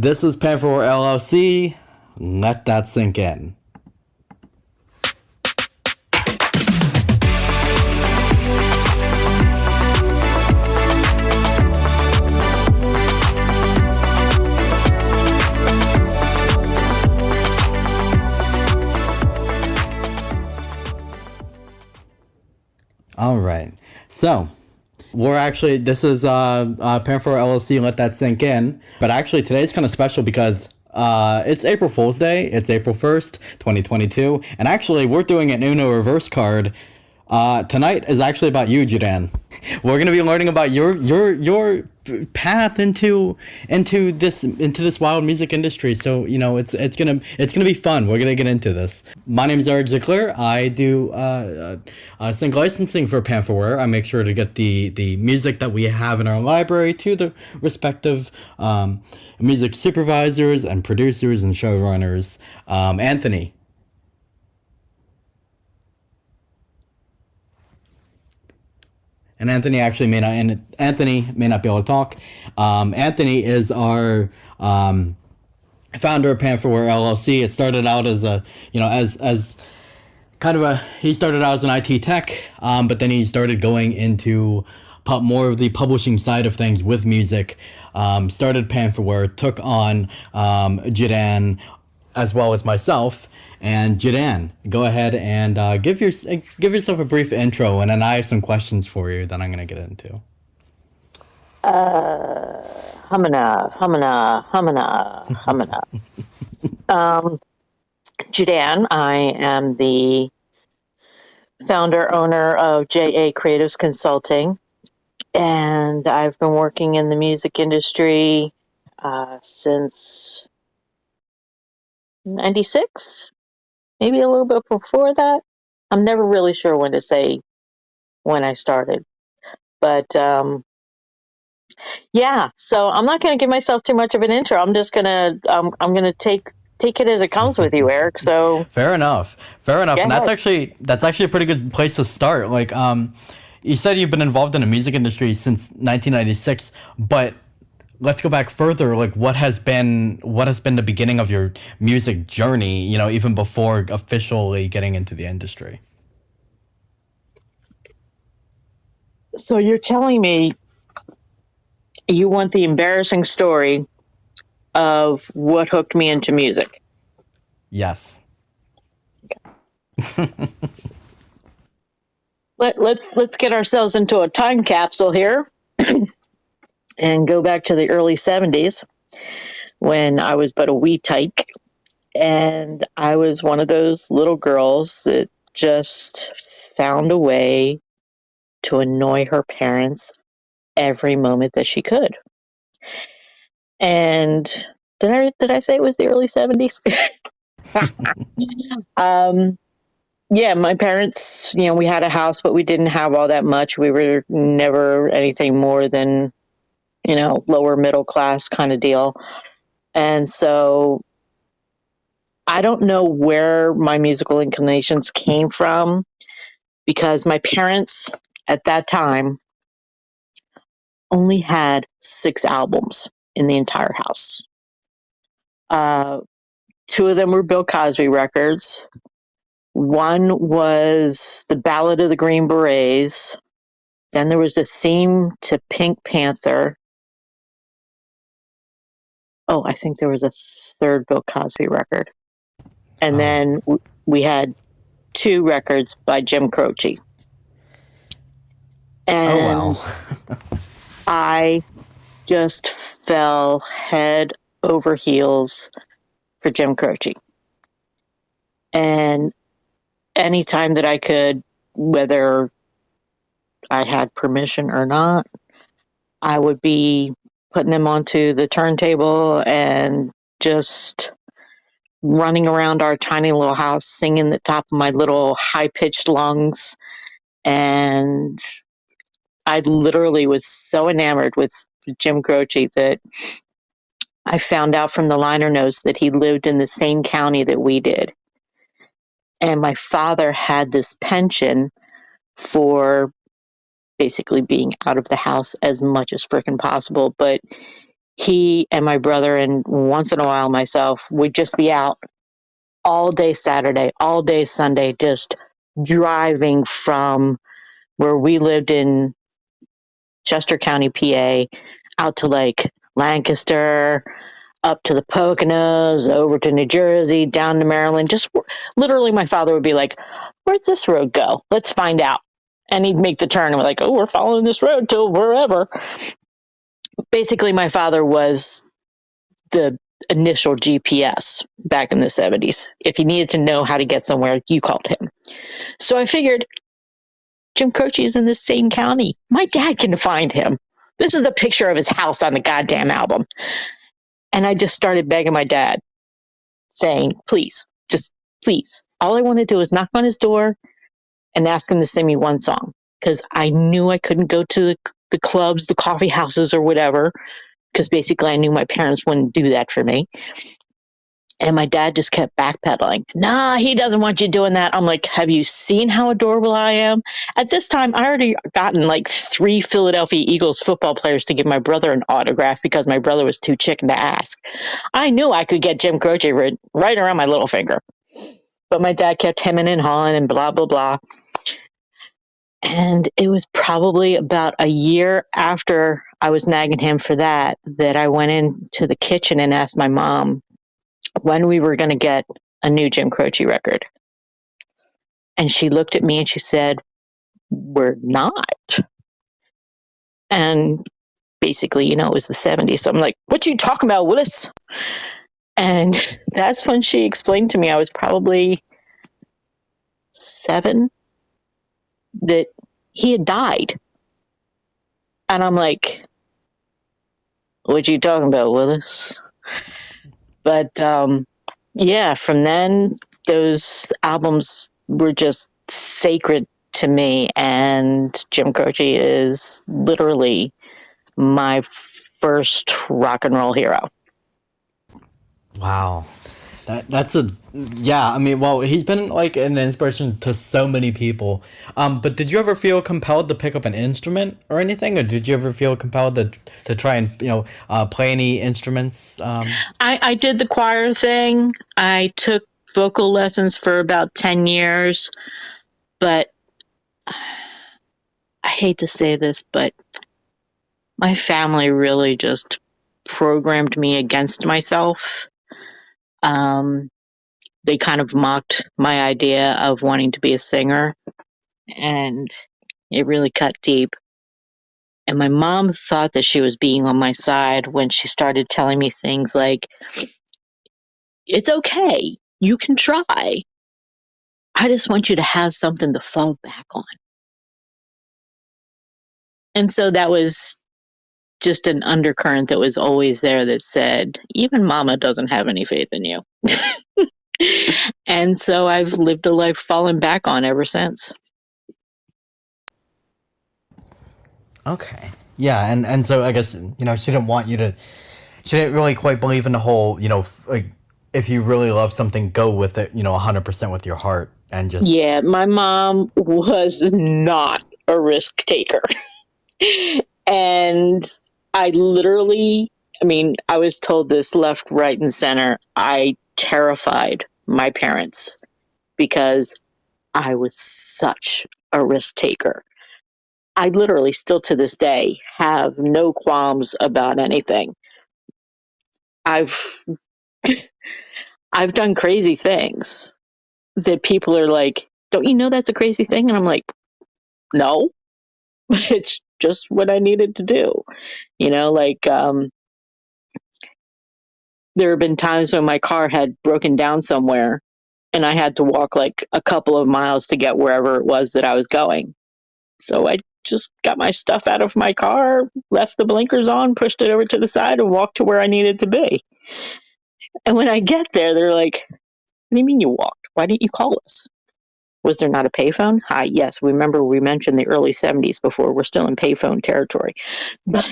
This is Panfurware LLC. Let that sink in. All right. So, this is Panfurware LLC, Let That Sink In. But actually, today's kind of special because it's April Fool's Day. It's April 1st, 2022. And actually, we're doing an Uno reverse card. Tonight is actually about you, Judeanne. We're going to be learning about your path into this wild music industry. So, it's going to be fun. We're going to get into this. My name is Eric Ziegler. I do sync licensing for Panfurware. I make sure to get the music that we have in our library to the respective music supervisors and producers and showrunners. Anthony. And Anthony may not be able to talk. Anthony is our founder of Panfurware LLC. It started out as he started out as an IT tech, but then he started going into more of the publishing side of things with music. Started Panfurware, took on Judeanne as well as myself. And Judeanne, go ahead and give yourself a brief intro, and then I have some questions for you that I'm going to get into. Humana. Judeanne, I am the founder, owner of JA Creatives Consulting, and I've been working in the music industry since 96. Maybe a little bit before that. I'm never really sure when to say when I started. But yeah, so I'm not going to give myself too much of an intro. I'm just going to I'm going to take it as it comes with you, Eric. So Fair enough. And that's actually a pretty good place to start. Like you said you've been involved in the music industry since 1996, but let's go back further. Like, what has been the beginning of your music journey? Even before officially getting into the industry. So you're telling me you want the embarrassing story of what hooked me into music? Yes. Okay. Let's get ourselves into a time capsule here. And go back to the early 70s when I was but a wee tyke. And I was one of those little girls that just found a way to annoy her parents every moment that she could. And did I say it was the early 70s? Yeah, my parents, we had a house, but we didn't have all that much. We were never anything more than lower middle class kind of deal. And so I don't know where my musical inclinations came from, because my parents at that time only had 6 albums in the entire house. 2 of them were Bill Cosby records. One was The Ballad of the Green Berets. Then there was a theme to Pink Panther. Oh, I think there was a 3rd Bill Cosby record. And then we had 2 records by Jim Croce. And I just fell head over heels for Jim Croce. And anytime that I could, whether I had permission or not, I would be putting them onto the turntable and just running around our tiny little house singing the top of my little high-pitched lungs. And I literally was so enamored with Jim Croce that I found out from the liner notes that he lived in the same county that we did. And my father had this penchant for basically being out of the house as much as freaking possible, but he and my brother, and once in a while myself, would just be out all day Saturday, all day Sunday, just driving from where we lived in Chester County, PA, out to like Lancaster, up to the Poconos, over to New Jersey, down to Maryland. Just literally, my father would be like, "Where's this road go? Let's find out." And he'd make the turn, and we're like, "Oh, we're following this road till wherever." Basically, my father was the initial GPS back in the 70s. If you needed to know how to get somewhere, you called him. So I figured Jim Croce is in the same county. My dad can find him. This is a picture of his house on the goddamn album. And I just started begging my dad, saying, please, just please. All I want to do is knock on his door and ask him to sing me one song. Because I knew I couldn't go to the clubs, the coffee houses, or whatever. Because basically I knew my parents wouldn't do that for me. And my dad just kept backpedaling. Nah, he doesn't want you doing that. I'm like, have you seen how adorable I am? At this time, I already gotten like 3 Philadelphia Eagles football players to give my brother an autograph because my brother was too chicken to ask. I knew I could get Jim Croce right around my little finger. But my dad kept hemming and hawing and blah, blah, blah. And it was probably about a year after I was nagging him for that I went into the kitchen and asked my mom when we were going to get a new Jim Croce record. And she looked at me and she said, we're not. And basically, it was the 70s. So I'm like, what you talking about, Willis? And that's when she explained to me, I was probably 7, that he had died. And I'm like, what you talking about, Willis? But yeah, from then, those albums were just sacred to me. And Jim Croce is literally my first rock and roll hero. Wow. That's a yeah, I mean, well, he's been like an inspiration to so many people. But did you ever feel compelled to pick up an instrument or anything, or did you ever feel compelled to try and play any instruments? I did the choir thing. I took vocal lessons for about 10 years, but I hate to say this, but my family really just programmed me against myself. They kind of mocked my idea of wanting to be a singer, and it really cut deep. And my mom thought that she was being on my side when she started telling me things like, it's okay, you can try. I just want you to have something to fall back on. And so that was just an undercurrent that was always there that said, even mama doesn't have any faith in you. And so I've lived a life falling back on ever since. Okay. Yeah, and so I guess she didn't want you to. She didn't really quite believe in the whole like if you really love something, go with it 100% with your heart and just. Yeah, my mom was not a risk taker. And I I was told this left, right, and center. I terrified my parents because I was such a risk taker. I literally still to this day have no qualms about anything. I've I've done crazy things that people are like, "Don't you know that's a crazy thing?" And I'm like, "No, it's just what I needed to do." There have been times when my car had broken down somewhere and I had to walk like a couple of miles to get wherever it was that I was going. So I just got my stuff out of my car, left the blinkers on, pushed it over to the side, and walked to where I needed to be. And when I get there, they're like, what do you mean you walked? Why didn't you call us? Was there not a payphone? Hi, yes. Remember, we mentioned the early 70s before. We're still in payphone territory. But,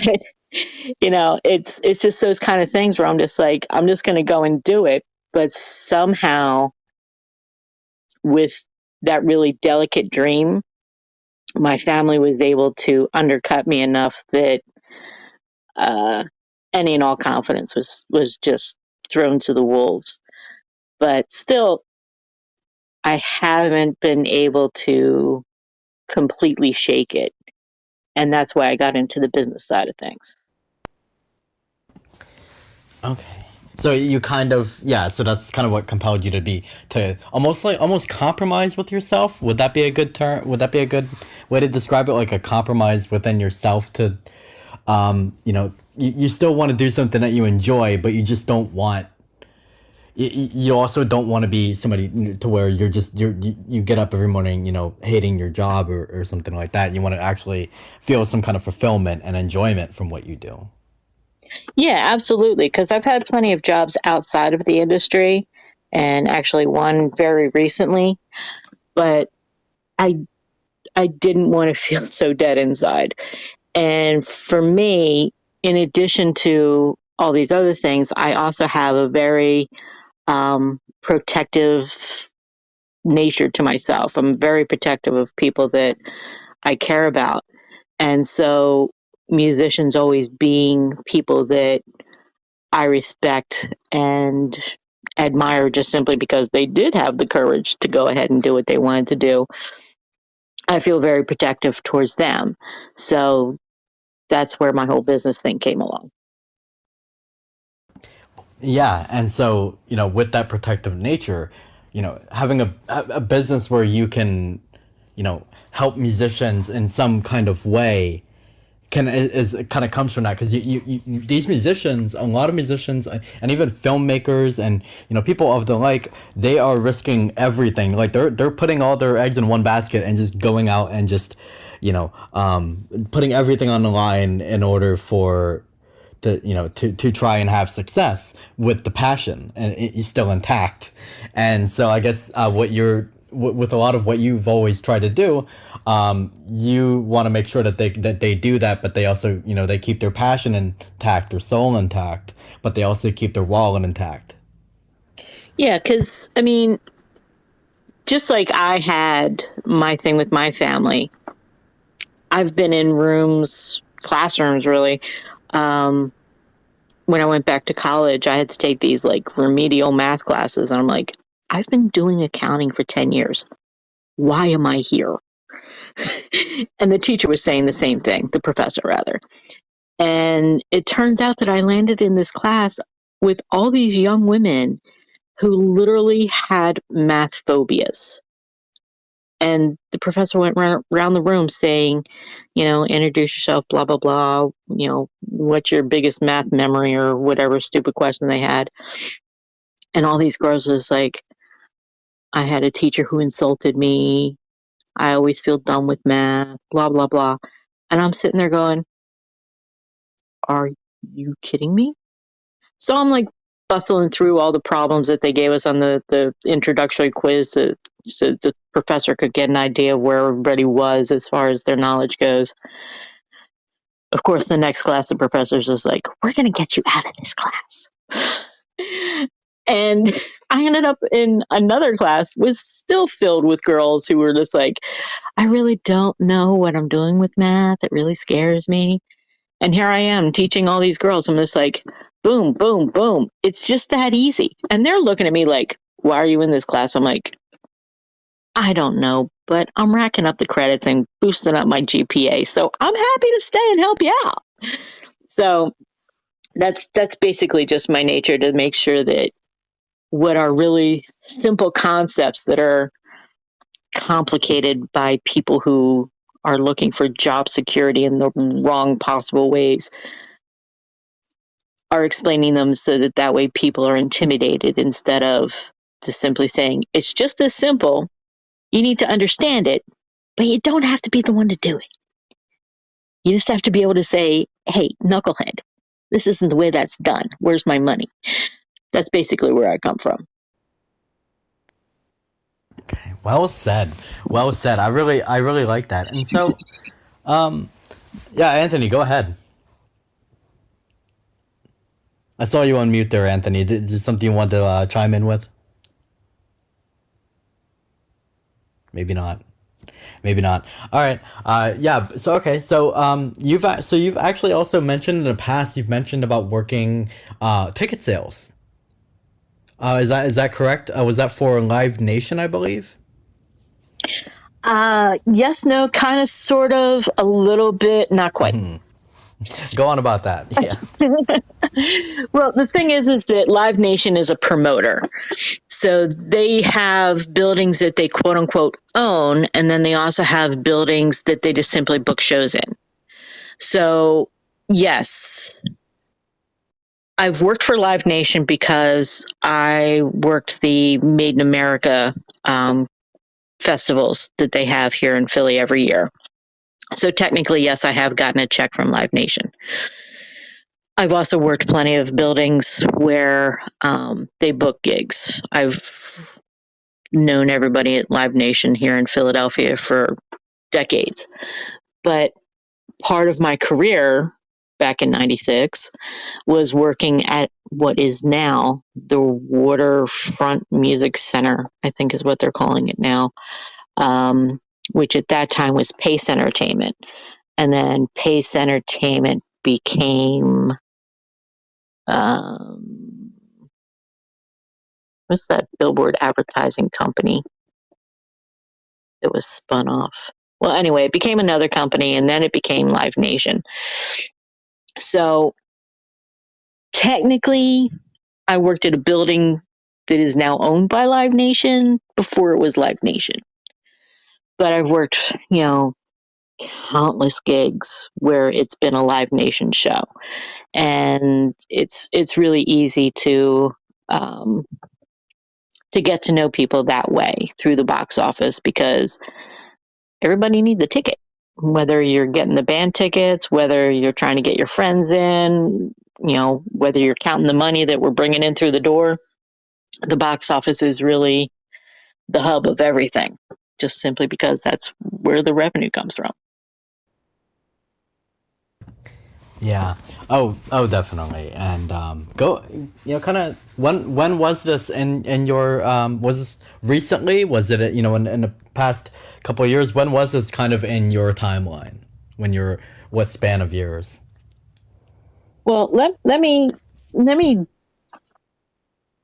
it's just those kind of things where I'm just like, I'm just going to go and do it. But somehow, with that really delicate dream, my family was able to undercut me enough that any and all confidence was just thrown to the wolves. But still, I haven't been able to completely shake it. And that's why I got into the business side of things. Okay. So you kind of, yeah, so that's kind of what compelled you to almost compromise with yourself. Would that be a good term? Would that be a good way to describe it? Like a compromise within yourself to, you still want to do something that you enjoy, but you just don't want, you also don't want to be somebody to where you get up every morning, hating your job or something like that. You want to actually feel some kind of fulfillment and enjoyment from what you do. Yeah, absolutely. Because I've had plenty of jobs outside of the industry, and actually one very recently. But I I didn't want to feel so dead inside. And for me, in addition to all these other things, I also have a very protective nature to myself. I'm very protective of people that I care about. And so musicians always being people that I respect and admire just simply because they did have the courage to go ahead and do what they wanted to do. I feel very protective towards them. So that's where my whole business thing came along. Yeah, and so with that protective nature, having a business where you can, help musicians in some kind of way is kind of comes from that because these musicians, a lot of musicians, and even filmmakers and people of the like, they are risking everything. Like they're putting all their eggs in one basket and just going out and just putting everything on the line in order for to try and have success with the passion and it's still intact. And so I guess what you're with a lot of what you've always tried to do, you want to make sure that they do that, but they also they keep their passion intact, their soul intact, but they also keep their wallet intact. Yeah, because I mean, just like I had my thing with my family, I've been in rooms, classrooms really. Um, when I went back to college, I had to take these like remedial math classes. And I'm like, I've been doing accounting for 10 years. Why am I here? And the teacher was saying the same thing, the professor rather. And it turns out that I landed in this class with all these young women who literally had math phobias. And the professor went around the room saying, introduce yourself, blah, blah, blah, what's your biggest math memory or whatever stupid question they had. And all these girls was like, I had a teacher who insulted me. I always feel dumb with math, blah, blah, blah. And I'm sitting there going, are you kidding me? So I'm like bustling through all the problems that they gave us on the introductory quiz so the professor could get an idea of where everybody was as far as their knowledge goes. Of course, the next class, the professor's just like, we're going to get you out of this class. And I ended up in another class was still filled with girls who were just like, I really don't know what I'm doing with math. It really scares me. And here I am teaching all these girls. I'm just like, boom, boom, boom. It's just that easy. And they're looking at me like, why are you in this class? I'm like, I don't know, but I'm racking up the credits and boosting up my GPA. So I'm happy to stay and help you out. So that's basically just my nature to make sure that what are really simple concepts that are complicated by people who are looking for job security in the wrong possible ways are explaining them so that way people are intimidated instead of just simply saying, it's just this simple. You need to understand it, but you don't have to be the one to do it. You just have to be able to say, hey, knucklehead, this isn't the way that's done. Where's my money? That's basically where I come from. Okay, well said. Well said. I really like that. And so, yeah, Anthony, go ahead. I saw you on mute there, Anthony. Did something you want to chime in with? Maybe not. Maybe not. All right. Yeah. So okay. So you've actually also mentioned in the past. You've mentioned about working ticket sales. Is that correct? Was that for Live Nation, I believe? Yes, no, kind of, sort of, a little bit, not quite. Go on about that. Yeah. Well, the thing is that Live Nation is a promoter. So they have buildings that they quote unquote own, and then they also have buildings that they just simply book shows in. So, yes, I've worked for Live Nation because I worked the Made in America um, festivals that they have here in Philly every year. So technically, yes, I have gotten a check from Live Nation. I've also worked plenty of buildings where they book gigs. I've known everybody at Live Nation here in Philadelphia for decades. But part of my career back in 96 was working at what is now the Waterfront Music Center, I think is what they're calling it now, which at that time was Pace Entertainment. And then Pace Entertainment became, um, what's that billboard advertising company that was spun off? Well, anyway, it became another company, and then it became Live Nation. So technically, I worked at a building that is now owned by Live Nation before it was Live Nation. But I've worked, countless gigs where it's been a Live Nation show, and it's really easy um, to get to know people that way through the box office because everybody needs a ticket. Whether you're getting the band tickets, whether you're trying to get your friends in, whether you're counting the money that we're bringing in through the door, the box office is really the hub of everything, just simply because that's where the revenue comes from. Yeah. Oh, definitely. And go. Kind of. When was this in your? Was this recently? Was it in the past couple of years? When was this kind of in your timeline? When you're what span of years? Well, let me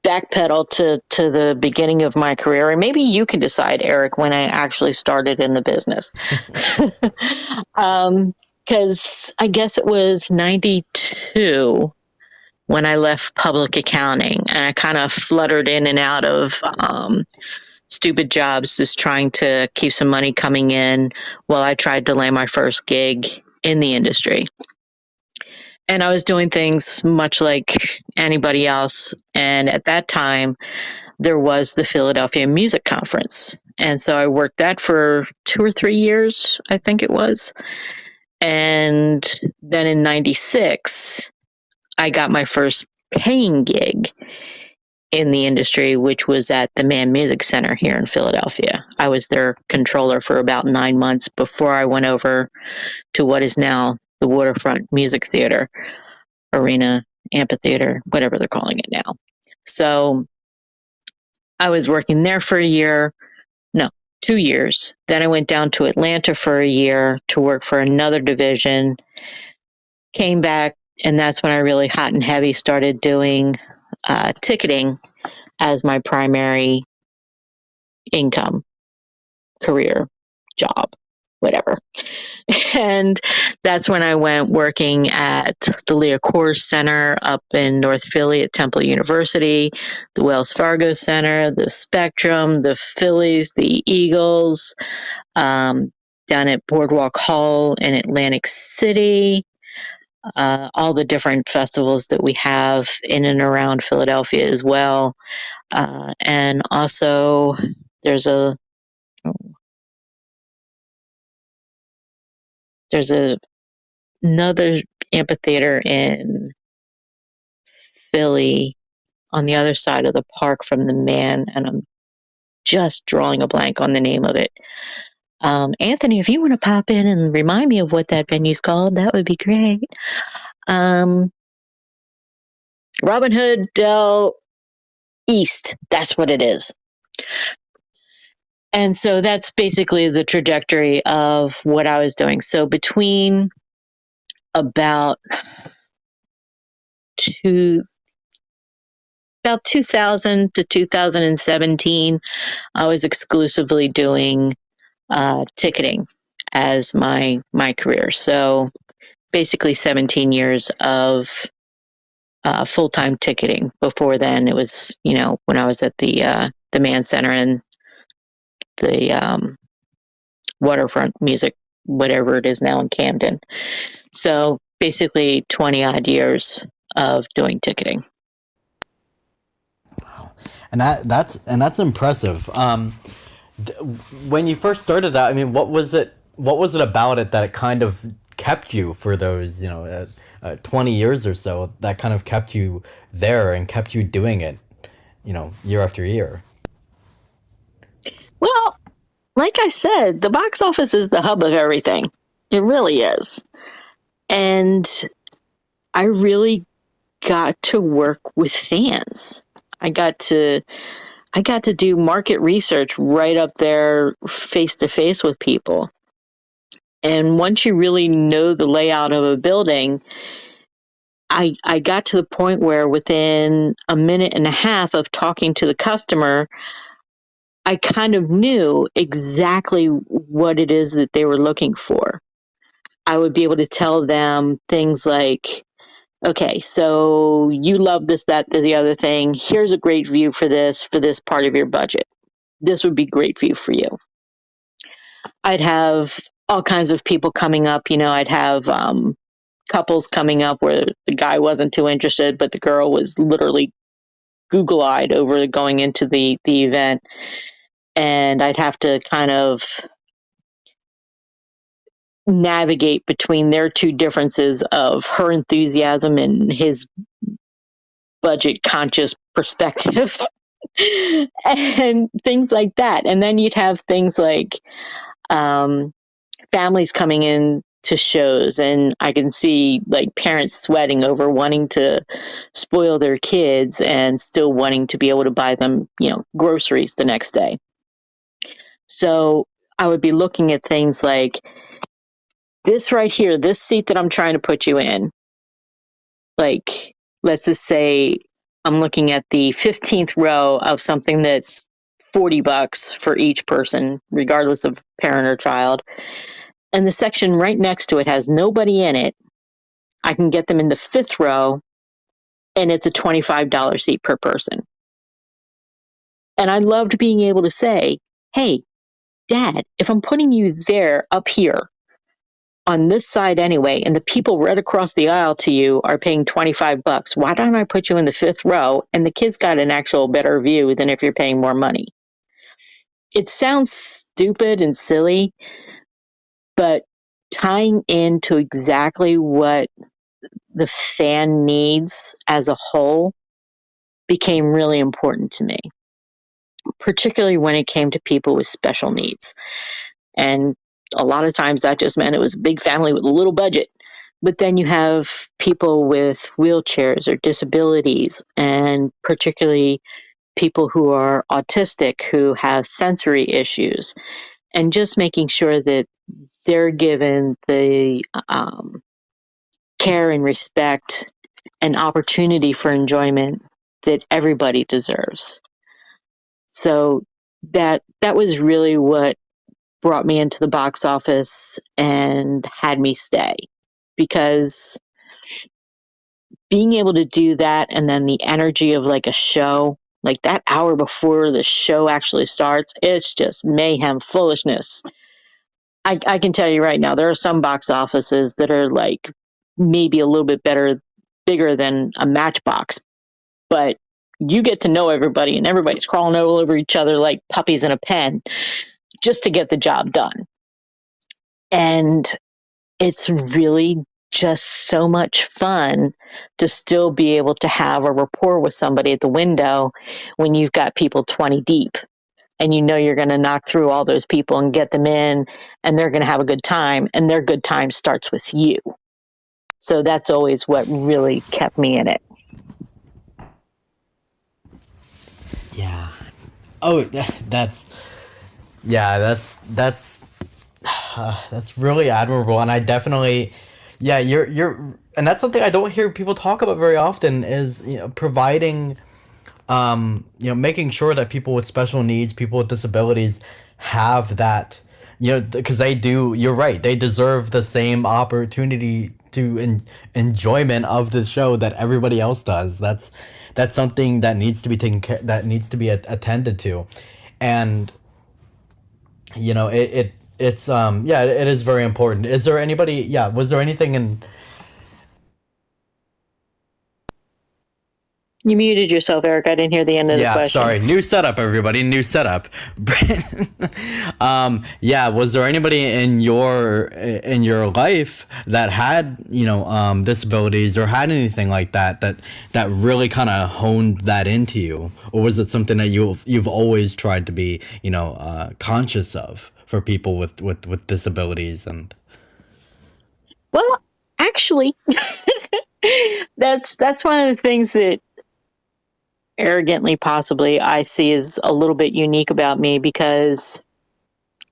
backpedal to the beginning of my career, and maybe you can decide, Eric, when I actually started in the business. Because I guess it was 92 when I left public accounting, and I kind of fluttered in and out of stupid jobs, just trying to keep some money coming in while I tried to land my first gig in the industry. And I was doing things much like anybody else. And at that time, there was the Philadelphia Music Conference. And so I worked that for 2 or 3 years, I think it was. And then in 96, I got my first paying gig in the industry, which was at the Mann Music Center here in Philadelphia. I was their controller for about 9 months before I went over to what is now the Waterfront Music Theater, Arena, Amphitheater, whatever they're calling it now. So I was working there for a year, no, 2 years. Then I went down to Atlanta for a year to work for another division, came back, and that's when I really hot and heavy started doing ticketing as my primary income, career, job, whatever. And that's when I went working at the Leah Kors Center up in North Philly at Temple University, the Wells Fargo Center, the Spectrum, the Phillies, the Eagles, down at Boardwalk Hall in Atlantic City, all the different festivals that we have in and around Philadelphia as well. And also, there's a there's a another amphitheater in Philly on the other side of the park from the Man, and I'm just drawing a blank on the name of it. Anthony, if you want to pop in and remind me of what that venue's called, that would be great. Um, Robin Hood Del East, that's what it is. And so that's basically the trajectory of what I was doing. So between about two, about 2000 to 2017, I was exclusively doing ticketing as my career. So basically 17 years of full-time ticketing. Before then, it was, when I was at the Demand Center and the Waterfront Music, whatever it is now in Camden. So basically 20 odd years of doing ticketing. And that's impressive. When you first started out, I mean, what was it? What was it about it that it kind of kept you for those, 20 years or so? That kind of kept you there and kept you doing it, year after year. Well, like I said, the box office is the hub of everything. It really is. And I really got to work with fans. I got to do market research right up there face to face with people. And once you really know the layout of a building, I got to the point where within a minute and a half of talking to the customer, I kind of knew exactly what it is that they were looking for. I would be able to tell them things like, okay, so you love this, that, the other thing. Here's a great view for this part of your budget. This would be great view for you. I'd have all kinds of people coming up. I'd have couples coming up where the guy wasn't too interested, but the girl was literally Google-eyed over going into the event. And I'd have to kind of navigate between their two differences of her enthusiasm and his budget conscious perspective and things like that. And then you'd have things like families coming in to shows, and I can see like parents sweating over wanting to spoil their kids and still wanting to be able to buy them, groceries the next day. So I would be looking at things like this right here, this seat that I'm trying to put you in. Like, let's just say I'm looking at the 15th row of something that's $40 for each person, regardless of parent or child. And the section right next to it has nobody in it. I can get them in the 5th row, and it's a $25 seat per person. And I loved being able to say, hey, Dad, if I'm putting you there up here on this side anyway, and the people right across the aisle to you are paying $25, why don't I put you in the 5th row and the kids got an actual better view than if you're paying more money? It sounds stupid and silly, but tying into exactly what the fan needs as a whole became really important to me, particularly when it came to people with special needs. And a lot of times that just meant it was a big family with a little budget. But then you have people with wheelchairs or disabilities, and particularly people who are autistic, who have sensory issues, and just making sure that they're given the care and respect and opportunity for enjoyment that everybody deserves. So that was really what brought me into the box office and had me stay, because being able to do that, and then the energy of like a show, like that hour before the show actually starts, it's just mayhem, foolishness. I can tell you right now, there are some box offices that are like maybe a little bit bigger than a Matchbox, but you get to know everybody and everybody's crawling all over each other like puppies in a pen just to get the job done. And it's really just so much fun to still be able to have a rapport with somebody at the window when you've got people 20 deep and you know you're going to knock through all those people and get them in, and they're going to have a good time, and their good time starts with you. So that's always what really kept me in it. Yeah. Oh, that's Yeah, that's really admirable, and I definitely, yeah, and that's something I don't hear people talk about very often is, providing, making sure that people with special needs, people with disabilities, have that, because they do. You're right. They deserve the same opportunity to enjoyment of the show that everybody else does. That's something that needs to be taken care, that needs to be attended to, and it's yeah, it is very important. Is there anybody? Yeah, was there anything in? You muted yourself, Eric. I didn't hear the end of the Yeah, question. sorry. New setup, everybody. New setup. Yeah. Was there anybody in your life that had disabilities or had anything like that really kind of honed that into you, or was it something that you've always tried to be conscious of for people with disabilities and? Well, actually, that's one of the things that arrogantly possibly I see is a little bit unique about me, because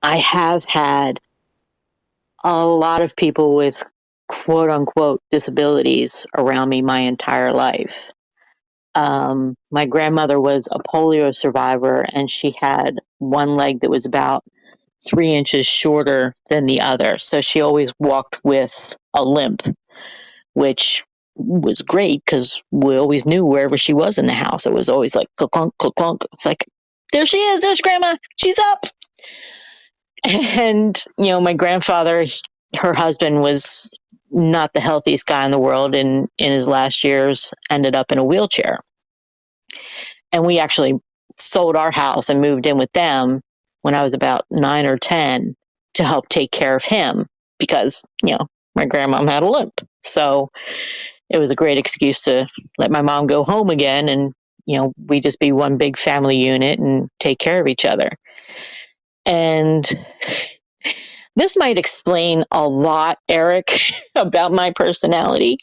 I have had a lot of people with quote unquote disabilities around me my entire life. My grandmother was a polio survivor, and she had one leg that was about 3 inches shorter than the other. So she always walked with a limp, which was great because we always knew wherever she was in the house, it was always like clunk, clunk, clunk. It's like, there she is, there's grandma, she's up. And, my grandfather, her husband, was not the healthiest guy in the world, and in his last years ended up in a wheelchair. And we actually sold our house and moved in with them when I was about 9 or 10 to help take care of him because, my grandmom had a limp. So it was a great excuse to let my mom go home again, and, we just be one big family unit and take care of each other. And this might explain a lot, Eric, about my personality.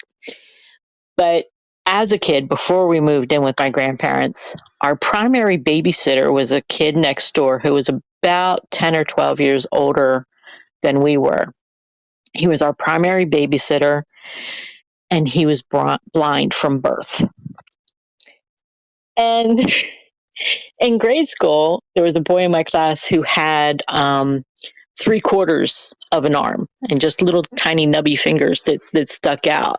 But as a kid, before we moved in with my grandparents, our primary babysitter was a kid next door who was about 10 or 12 years older than we were. He was our primary babysitter, and he was blind from birth. And in grade school, there was a boy in my class who had 3/4 of an arm and just little tiny nubby fingers that stuck out.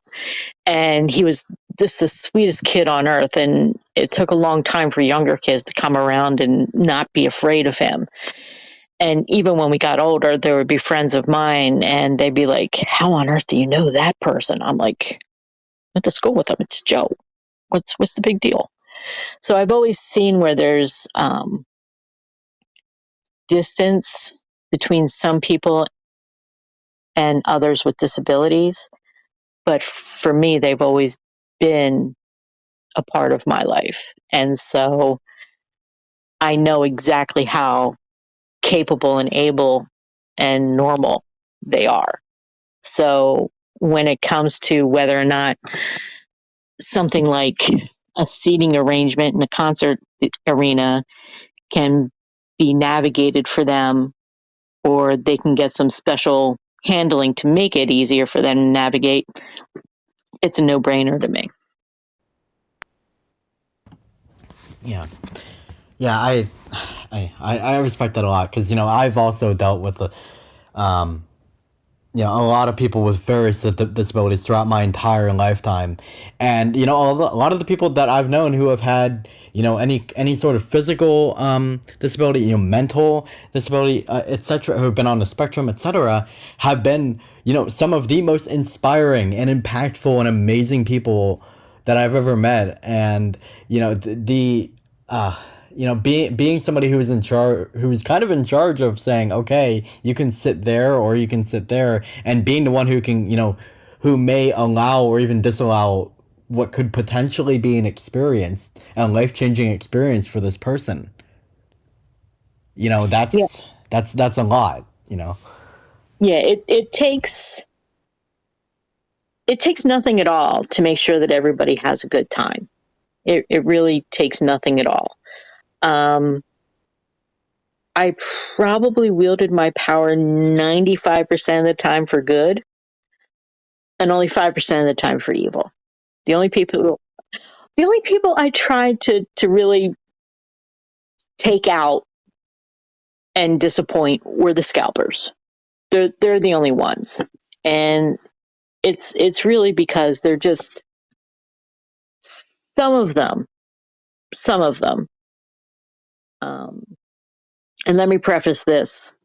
And he was just the sweetest kid on earth. And it took a long time for younger kids to come around and not be afraid of him. And even when we got older, there would be friends of mine, and they'd be like, "How on earth do you know that person?" I'm like, "Went to school with him. It's Joe. What's the big deal?" So I've always seen where there's distance between some people and others with disabilities. But for me, they've always been a part of my life. And so I know exactly how capable and able and normal they are. So when it comes to whether or not something like a seating arrangement in a concert arena can be navigated for them, or they can get some special handling to make it easier for them to navigate, it's a no-brainer to me. Yeah. Yeah, I respect that a lot because I've also dealt with um, a lot of people with various disabilities throughout my entire lifetime, and a lot of the people that I've known who have had any sort of physical disability, mental disability, etc., who have been on the spectrum, etc., have been some of the most inspiring and impactful and amazing people that I've ever met, and uh being somebody who is in charge, who is kind of in charge of saying, okay, you can sit there or you can sit there, and being the one who can, who may allow or even disallow what could potentially be an experience, a life-changing experience for this person. Yeah, That's a lot. yeah. It takes nothing at all to make sure that everybody has a good time. It really takes nothing at all. Um, I probably wielded my power 95% of the time for good and only 5% of the time for evil. The only people I tried to really take out and disappoint were the scalpers. They're the only ones. And it's really because they're just some of them. Um, and let me preface this.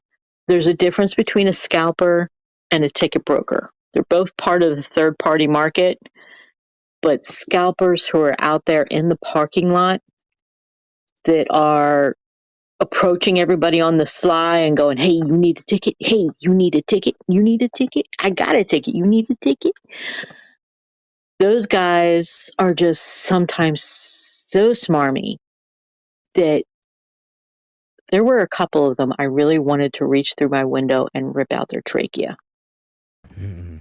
There's a difference between a scalper and a ticket broker. They're both part of the third party market, but scalpers who are out there in the parking lot that are approaching everybody on the sly and going, hey, you need a ticket. Hey, you need a ticket. You need a ticket. I got a ticket. You need a ticket. Those guys are just sometimes so smarmy that there were a couple of them I really wanted to reach through my window and rip out their trachea. Mm.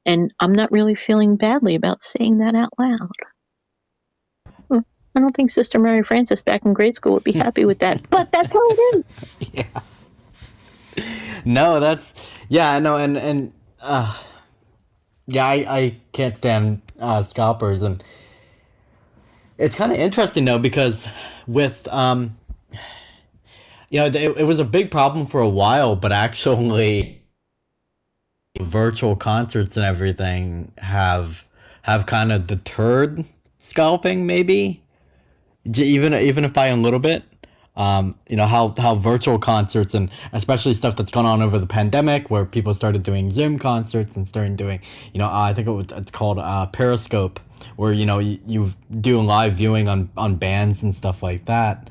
And I'm not really feeling badly about saying that out loud. I don't think Sister Mary Frances back in grade school would be happy with that, but that's how it is. Yeah. No, that's yeah, no, and yeah, I can't stand scalpers, and it's kind of interesting though because with it was a big problem for a while, but actually virtual concerts and everything have kind of deterred scalping, maybe even if by a little bit. How virtual concerts, and especially stuff that's gone on over the pandemic, where people started doing Zoom concerts and started doing, I think it's called Periscope, where you do live viewing on bands and stuff like that,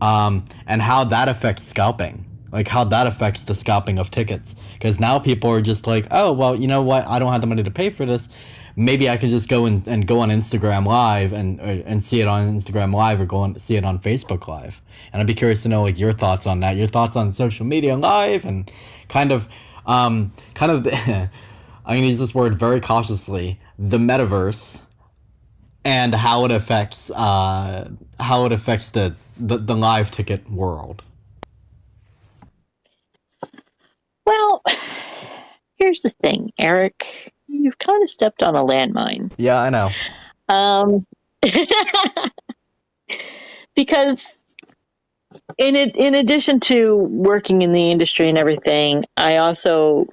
and how that affects scalping, like how that affects the scalping of tickets, because now people are just like, oh well, you know what, I don't have the money to pay for this, maybe I can just go and go on Instagram Live and see it on Instagram Live, or go and see it on Facebook Live. And I'd be curious to know like your thoughts on that, your thoughts on social media live, and kind of I'm gonna use this word very cautiously, the metaverse, and how it affects the live ticket world. Well, here's the thing, Eric. You've kind of stepped on a landmine. Yeah, I know. Um, because in addition to working in the industry and everything, I also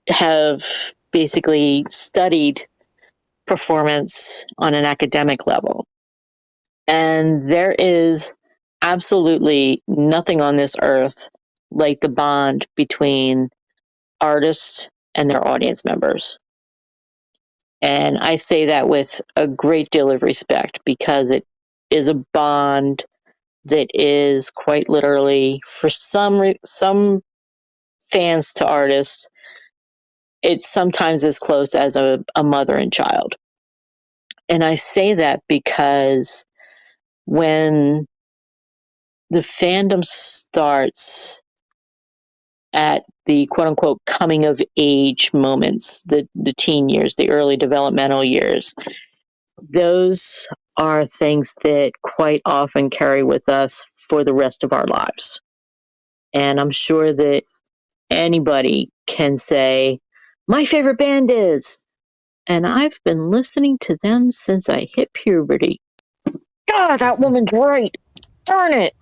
have basically studied performance on an academic level. And there is absolutely nothing on this earth like the bond between artists and their audience members. And I say that with a great deal of respect because it is a bond that is quite literally, for some fans to artists, it's sometimes as close as a mother and child. And I say that because when the fandom starts at the quote unquote coming of age moments, the teen years, the early developmental years, those are things that quite often carry with us for the rest of our lives. And I'm sure that anybody can say, my favorite band is, and I've been listening to them since I hit puberty. God, that woman's right. Darn it.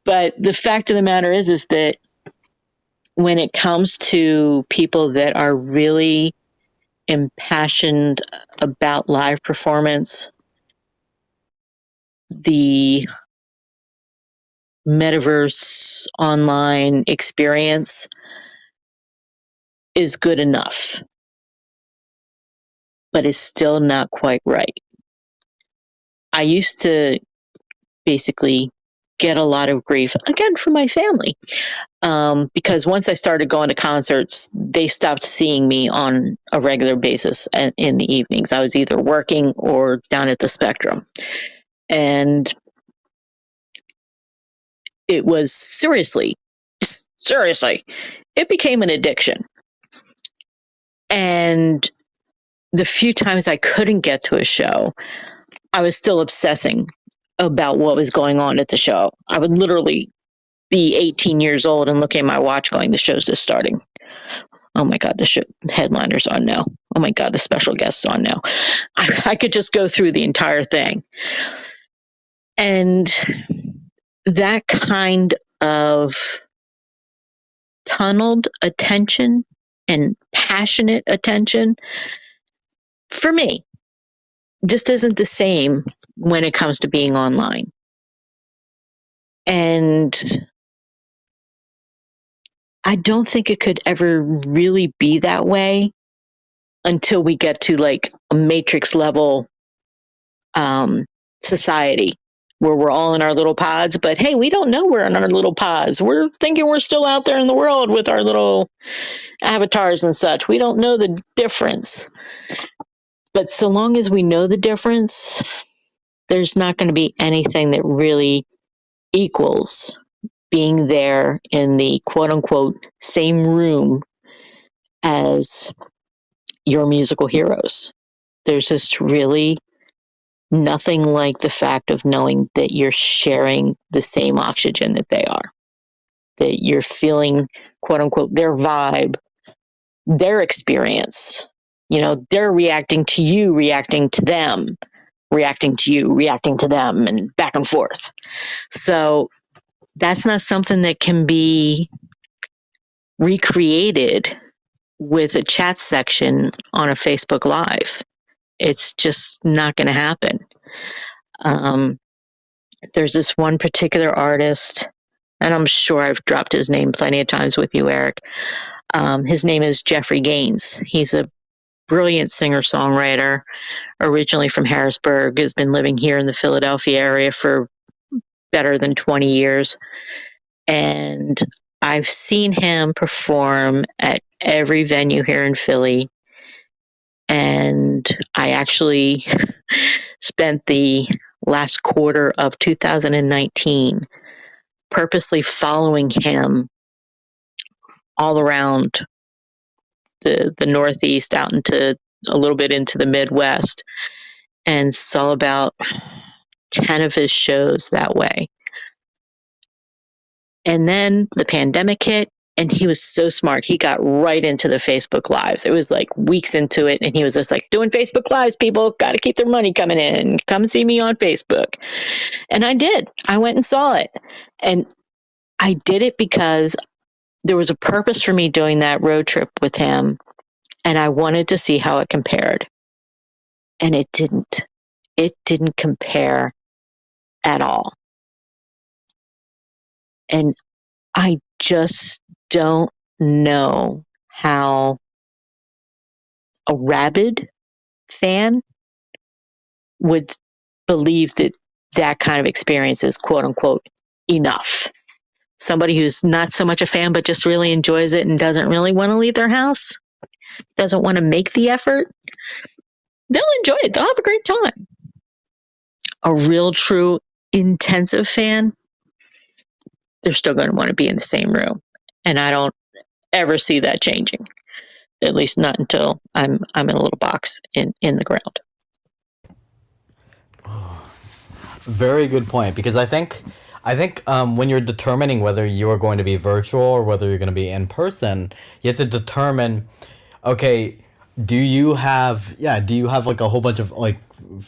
But the fact of the matter is that when it comes to people that are really impassioned about live performance, the metaverse online experience is good enough, but it's still not quite right. I used to basically get a lot of grief, again, from my family, because once I started going to concerts, they stopped seeing me on a regular basis in the evenings. I was either working or down at the Spectrum. And it was seriously, it became an addiction. And the few times I couldn't get to a show, I was still obsessing about what was going on at the show. I would literally be 18 years old and look at my watch going, the show's just starting. Oh my God, the headliner's on now. Oh my God, the special guest's on now. I could just go through the entire thing. And that kind of tunneled attention and passionate attention, for me, just isn't the same when it comes to being online. And I don't think it could ever really be that way until we get to like a matrix level society where we're all in our little pods. But hey, we don't know we're in our little pods. We're thinking we're still out there in the world with our little avatars and such. We don't know the difference. But so long as we know the difference, there's not going to be anything that really equals being there in the quote unquote same room as your musical heroes. There's just really nothing like the fact of knowing that you're sharing the same oxygen that they are, that you're feeling, quote unquote, their vibe, their experience. You know, they're reacting to you, reacting to them, reacting to you, reacting to them, and back and forth. So that's not something that can be recreated with a chat section on a Facebook Live. It's just not going to happen. There's this one particular artist, and I'm sure I've dropped his name plenty of times with you, Eric. His name is Jeffrey Gaines. He's a brilliant singer-songwriter, originally from Harrisburg, has been living here in the Philadelphia area for better than 20 years. And I've seen him perform at every venue here in Philly. And I actually spent the last quarter of 2019 purposely following him all around the Northeast, out into a little bit into the Midwest, and saw about 10 of his shows that way. And then the pandemic hit, and he was so smart. He got right into the Facebook Lives. It was like weeks into it, and he was just like, doing Facebook Lives, people got to keep their money coming in. Come see me on Facebook. And I did. I went and saw it. And I did it because there was a purpose for me doing that road trip with him, and I wanted to see how it compared. And it didn't. It didn't compare at all. And I just don't know how a rabid fan would believe that that kind of experience is quote unquote enough. Somebody who's not so much a fan but just really enjoys it and doesn't really want to leave their house, doesn't want to make the effort, they'll enjoy it. They'll have a great time. A real, true, intensive fan, they're still going to want to be in the same room. And I don't ever see that changing. At least not until I'm in a little box in the ground. Very good point, because I think when you're determining whether you're going to be virtual or whether you're going to be in person, you have to determine, okay, do you have like a whole bunch of like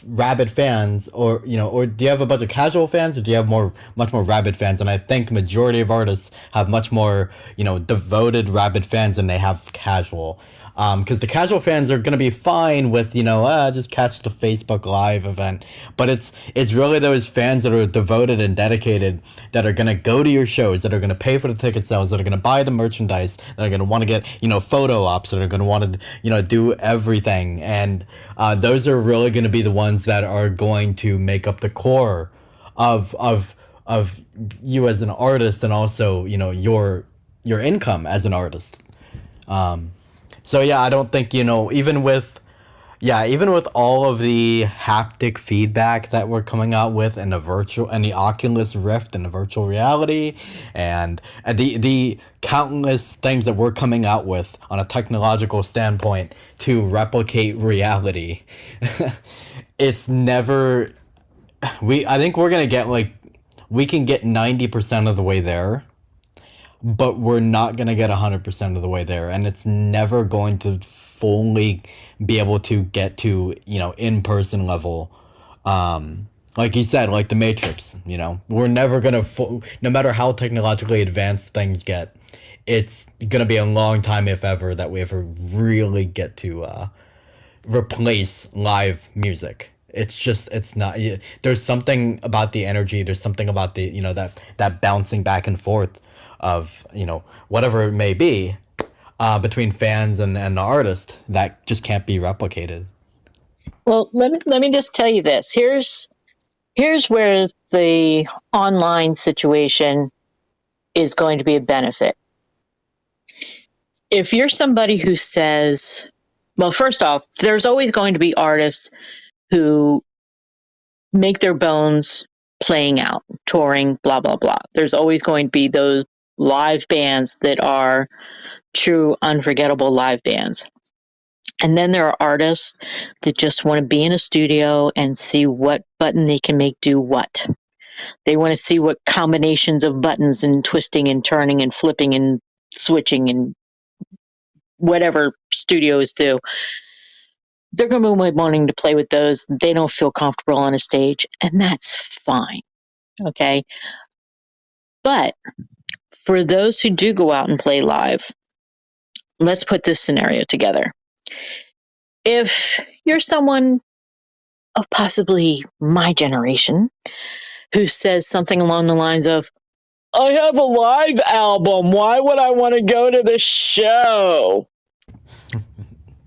rabid fans, or or do you have a bunch of casual fans, or do you have much more rabid fans? And I think majority of artists have much more devoted rabid fans than they have casual. Because the casual fans are gonna be fine with just catch the Facebook Live event, but it's really those fans that are devoted and dedicated, that are gonna go to your shows, that are gonna pay for the ticket sales, that are gonna buy the merchandise, that are gonna want to get photo ops, that are gonna want to do everything, and those are really gonna be the ones that are going to make up the core of you as an artist, and also your income as an artist. So yeah, I don't think even with all of the haptic feedback that we're coming out with, and the Oculus Rift and the virtual reality, and the countless things that we're coming out with on a technological standpoint to replicate reality, it's never I think we're gonna get like, we can get 90% of the way there, but we're not gonna get 100% of the way there, and it's never going to fully be able to get to, in person level. Like you said, like the Matrix. We're never gonna no matter how technologically advanced things get, it's gonna be a long time, if ever, that we ever really get to replace live music. It's not. There's something about the energy. There's something about the, that bouncing back and forth of, whatever it may be, between fans and the artist, that just can't be replicated. Well, let me just tell you this. Here's where the online situation is going to be a benefit. If you're somebody who says, well, first off, there's always going to be artists who make their bones playing out, touring, blah, blah, blah. There's always going to be those live bands that are true, unforgettable live bands. And then there are artists that just want to be in a studio and see what button they can make do what. They want to see what combinations of buttons and twisting and turning and flipping and switching and whatever studios do. They're going to be wanting to play with those. They don't feel comfortable on a stage, and that's fine. Okay. But for those who do go out and play live, let's put this scenario together. If you're someone of possibly my generation who says something along the lines of, I have a live album, why would I want to go to the show?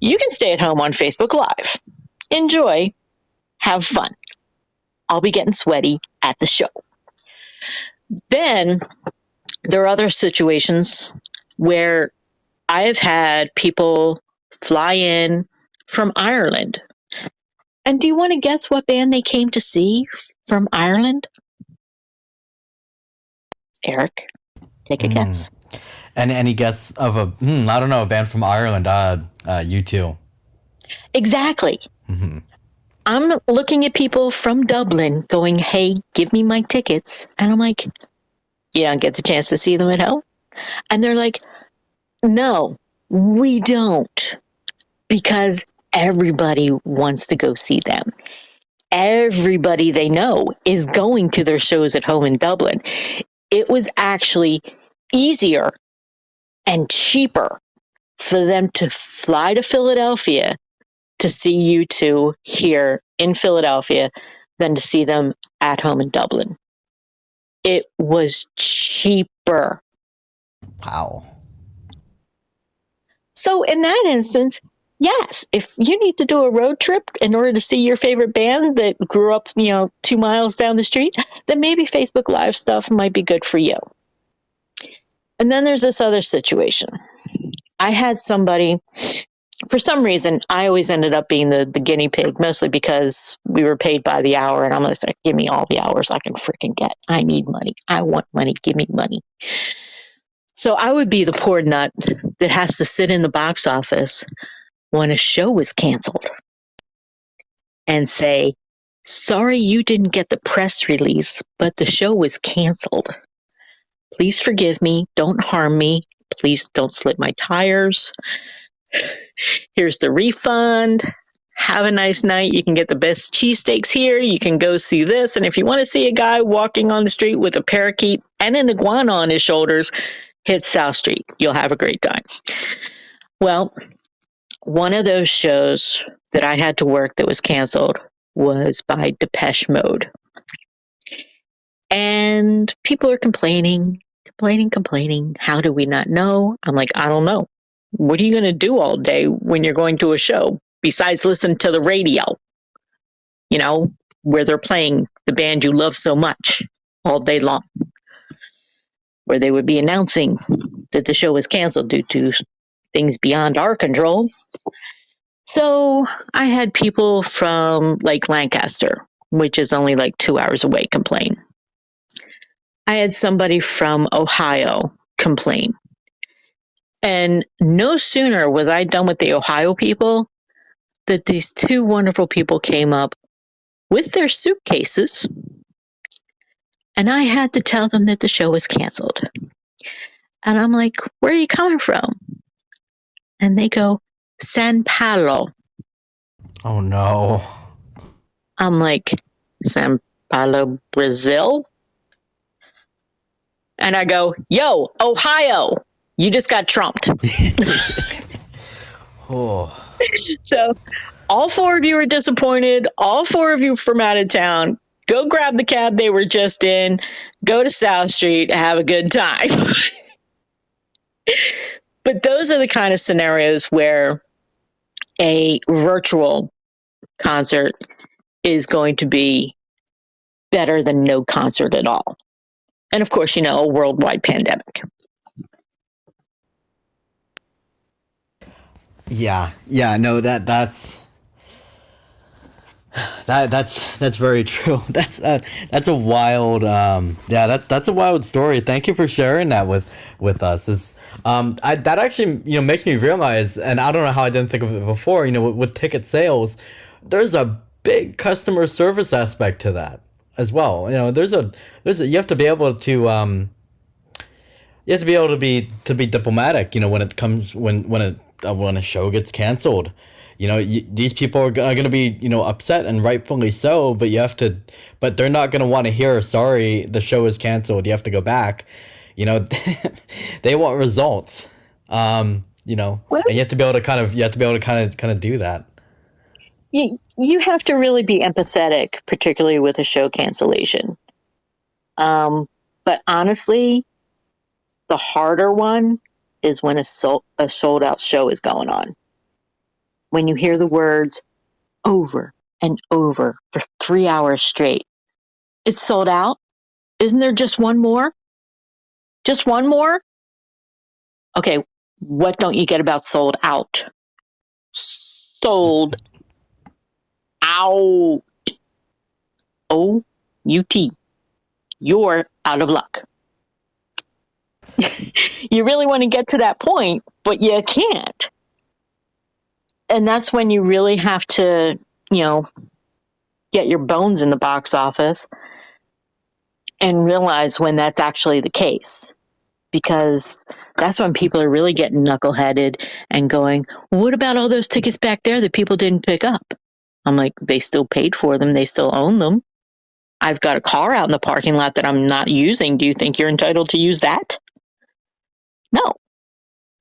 You can stay at home on Facebook Live. Enjoy. Have fun. I'll be getting sweaty at the show. Then there are other situations where I have had people fly in from Ireland. And do you want to guess what band they came to see from Ireland? Eric, take a guess. And any guess of I don't know, a band from Ireland? U2. Exactly. Mm-hmm. I'm looking at people from Dublin going, hey, give me my tickets. And I'm like, you don't get the chance to see them at home? And they're like, no, we don't. Because everybody wants to go see them. Everybody they know is going to their shows at home in Dublin. It was actually easier and cheaper for them to fly to Philadelphia to see U2 here in Philadelphia than to see them at home in Dublin. It was cheaper. Wow. So in that instance, yes, if you need to do a road trip in order to see your favorite band that grew up, 2 miles down the street, then maybe Facebook Live stuff might be good for you. And then there's this other situation. I had somebody, for some reason, I always ended up being the guinea pig, mostly because we were paid by the hour, and I'm like, give me all the hours I can freaking get. I need money. I want money. Give me money. So I would be the poor nut that has to sit in the box office when a show was canceled and say, sorry you didn't get the press release, but the show was canceled. Please forgive me. Don't harm me. Please don't slip my tires. Here's the refund. Have a nice night. You can get the best cheesesteaks here. You can go see this. And if you want to see a guy walking on the street with a parakeet and an iguana on his shoulders, hit South Street. You'll have a great time. Well, one of those shows that I had to work that was canceled was by Depeche Mode. And people are complaining. How do we not know? I'm like, I don't know. What are you going to do all day when you're going to a show besides listen to the radio? Where they're playing the band you love so much all day long. Where they would be announcing that the show was canceled due to things beyond our control. So I had people from Lake Lancaster, which is only like 2 hours away, complain. I had somebody from Ohio complain. And no sooner was I done with the Ohio people that these two wonderful people came up with their suitcases, and I had to tell them that the show was canceled. And I'm like, where are you coming from? And they go, San Paulo. Oh no. I'm like, San Paulo, Brazil? And I go, yo, Ohio, you just got trumped. Oh. So all four of you are disappointed. All four of you from out of town. Go grab the cab they were just in. Go to South Street. Have a good time. But those are the kind of scenarios where a virtual concert is going to be better than no concert at all. And of course, a worldwide pandemic. Yeah, no, that's very true. That's a wild that's a wild story. Thank you for sharing that with us. That actually makes me realize, and I don't know how I didn't think of it before. With ticket sales, there's a big customer service aspect to that as well. You have to be able to be diplomatic. When it comes when a show gets canceled. These people are going to be upset, and rightfully so. But but they're not going to want to hear, sorry, the show is canceled, you have to go back. They want results. And you have to be able to kind of do that. You have to really be empathetic, particularly with a show cancellation. But honestly, the harder one is when a sold out show is going on. When you hear the words over and over for 3 hours straight, it's sold out. Isn't there just one more? Just one more? Okay, what don't you get about sold out? Sold out. O-U-T. You're out of luck. You really want to get to that point, but you can't. And that's when you really have to, get your bones in the box office and realize when that's actually the case. Because that's when people are really getting knuckleheaded and going, well, what about all those tickets back there that people didn't pick up? I'm like, they still paid for them. They still own them. I've got a car out in the parking lot that I'm not using. Do you think you're entitled to use that? No,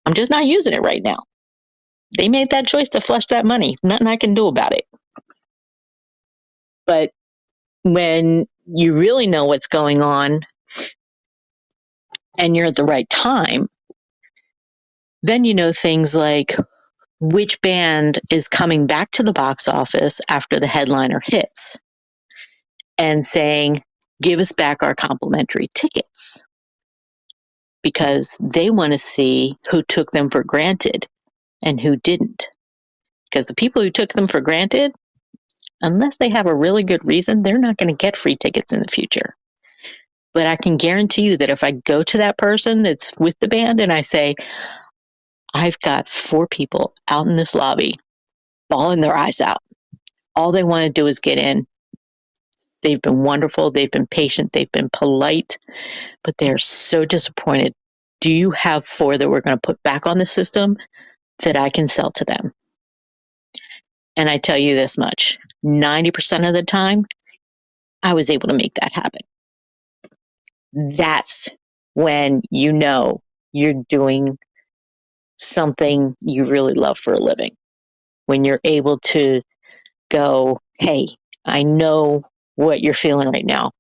I'm just not using it right now. They made that choice to flush that money. Nothing I can do about it. But when you really know what's going on and you're at the right time, then you know things like which band is coming back to the box office after the headliner hits and saying, give us back our complimentary tickets. Because they want to see who took them for granted and who didn't. Because the people who took them for granted, unless they have a really good reason, they're not going to get free tickets in the future. But I can guarantee you that if I go to that person that's with the band and I say, I've got 4 people out in this lobby bawling their eyes out. All they want to do is get in. They've been wonderful. They've been patient. They've been polite, but they're so disappointed. Do you have 4 that we're going to put back on the system that I can sell to them? And I tell you this much, 90% of the time, I was able to make that happen. That's when you know you're doing something you really love for a living. When you're able to go, hey, I know what you're feeling right now.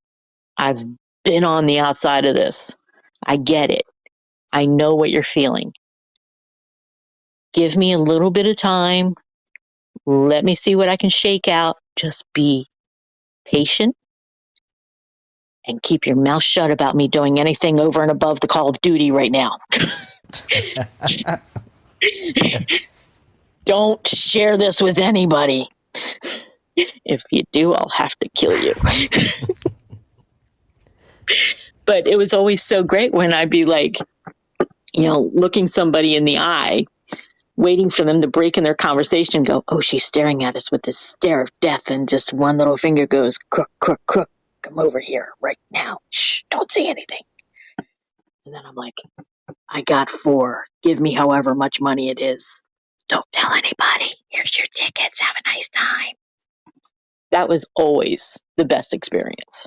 I've been on the outside of this. I get it. I know what you're feeling. Give me a little bit of time. Let me see what I can shake out. Just be patient and keep your mouth shut about me doing anything over and above the Call of Duty right now. Don't share this with anybody. If you do, I'll have to kill you. But it was always so great when I'd be like, looking somebody in the eye waiting for them to break in their conversation and go, oh, she's staring at us with this stare of death, and just one little finger goes, crook, crook, crook, come over here right now. Shh, don't say anything. And then I'm like, I got 4. Give me however much money it is. Don't tell anybody. Here's your tickets. Have a nice time. That was always the best experience.